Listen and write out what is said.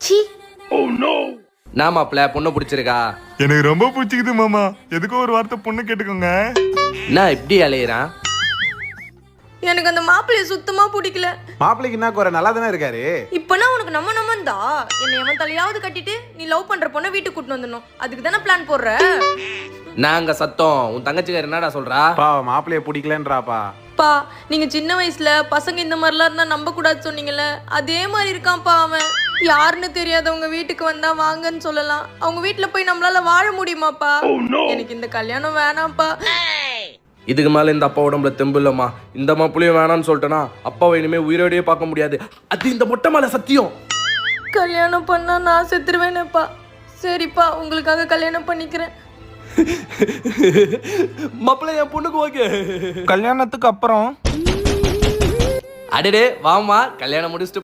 C நான் மாப்பிள்ள பொண்ணு பிடிச்சிருக்கா? எனக்கு ரொம்ப பிடிச்சிக்குது மாமா. எதுக்கோ ஒரு வார்த்தை பொண்ணு கேட்டுக்கோங்க. நான் எப்படி அலையிறான்? எனக்கு அந்த மாப்பிள்ளைய சுத்தமா பிடிக்கல. மாப்பிள்ளைக்கு என்ன குறை? நல்லா தானே இருக்காரு. இப்பனா உனக்கு நம்மந்தா என்னை எவன் தலையாவது கட்டிட்டு நீ லவ் பண்ற பொண்ணை வீட்டுக்கு கூட்டு வந்துடணும். அதுக்கு தானே பிளான் போடுற? நாங்க சத்தம் உன் தங்கச்சிக்கார என்னடா சொல்றா? பா மாப்பிள்ளைய பிடிக்கலன்றாப்பா. பா நீங்க சின்ன வயசுல பசங்க இந்த மாதிரிலாம் இருந்தா நம்ப கூடாது சொன்னீங்கல்ல, அதே மாதிரி இருக்கான்ப்பா அவன். யாருன்னு தெரியாதவங்க வீட்டுக்கு வந்தா வாங்கன்னு சொல்லலாம், அவங்க வீட்டுல போய் நம்மளால வாழ முடியுமாப்பா? எனக்கு இந்த கல்யாணம் வேணாம்ப்பா. இதுக்கு மேல இந்த அப்பா உடம்புல தெம்பு இல்லம்மா. இந்த மாப்பிள்ளையும் வேணான்னு சொல்லிட்டேன்னா அப்பாவை இனிமே உயிரோடையே பார்க்க முடியாது. அது இந்த மொட்டை மேல சத்தியம். கல்யாணம் பண்ணா நான் செத்துருவேனேப்பா. சரிப்பா, உங்களுக்காக கல்யாணம் பண்ணிக்கிறேன். மாப்பிள்ளை என் பொண்ணுக்கு ஓகே. கல்யாணத்துக்கு அப்புறம் அடடே வாமா, கல்யாணம் முடிச்சுட்டு